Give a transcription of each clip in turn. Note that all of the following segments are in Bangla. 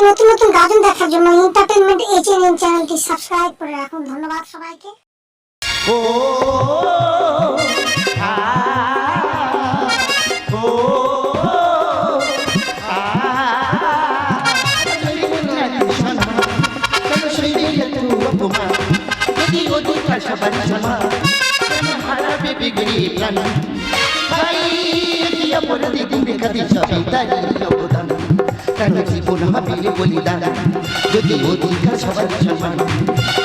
নতুন নতুন গাজন দেখার জন্য এন্টারটেইনমেন্ট এইচএনএন চ্যানেলটি সাবস্ক্রাইব করে রাখুন। ধন্যবাদ সবাইকে। ও আ ও আ সেই এত অপমান যদি অধিকার সবার সমান হারাবে বিগড়ি প্রাণ ভাই কি অপরাধী তুমি খাদি সবই তাই অবদান কেন জীবন হবে বলিদান যদি অধিকার সবার সমান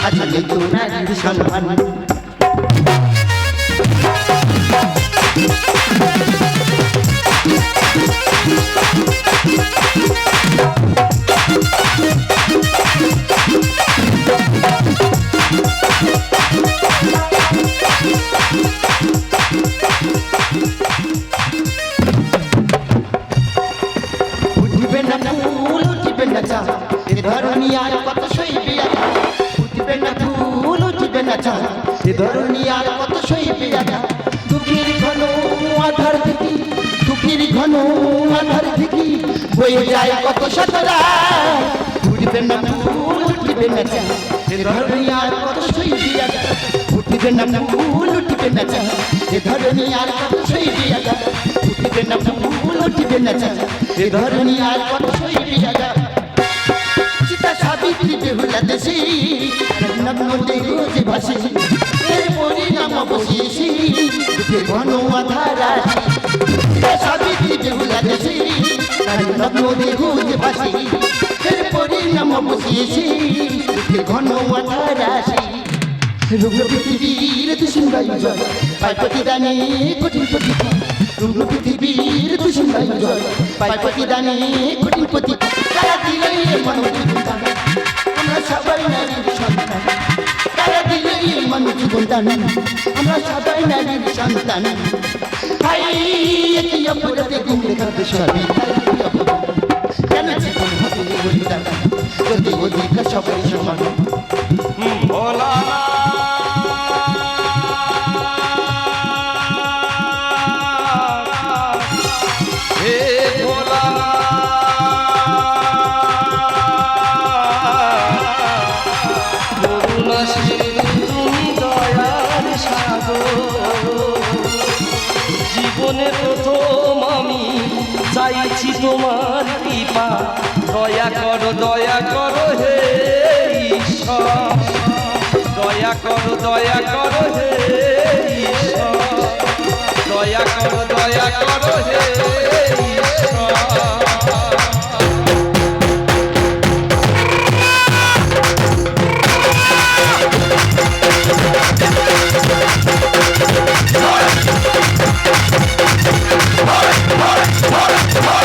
আসলে তো নারীর সম্মান উঠবে না ফুল উঠবে না চা এ ধরনী আর কত সইবে উঠবে না ফুল উঠবে না চা এ ধরনী আর কত সইবে দুঃখের ঘন আধার থেকে দুঃখের ঘন আধার থেকে বয়ে যায় কত শতরা উঠবে না ফুল উঠবে না চা এ ধরনী আর কত সইবে উঠবে না ফুল উঠবে না চা এ ধরনী আর কত সইবে উঠবে না ফুল উঠবে না চা এ ধরনী আর কত সইবে সীতা সাবিত্রী বেহুলা দেশে নগ্ন দেহ যে ভাসে এর পরিণাম অবশেষে ঘন আধারা সীতা সাবিত্রী বেহুলা দেশে নগ্ন দেহ যে ভাসে এর পরিণাম অবশেষে ঘন আধারা রুগ্ন পৃথিবীর দূষণ বায়ু জল পায় প্রতিদানে কঠিন প্রতিভা রুগ্ন পৃথিবীর দূষণ বায়ু জল পায় প্রতিদানে কঠিন প্রতিভা তারা দিলে মানুষ জীবন আমরা সবাই নারীর সন্তান তারা দিলে মানুষ জীবন আমরা সবাই নারীর সন্তান ভাই একই অপরাধে গুমরে খাবে সবই কেন জীবন হবে বলিদান যদি অধিকার সবাই সমান ভোলা জীবনে প্রথম আমি চাইছি তোমার কৃপা দয়া করো হে ঈশ্বর দয়া করো হে ঈশ্বর দয়া করো হে ঈশ্বর Hey!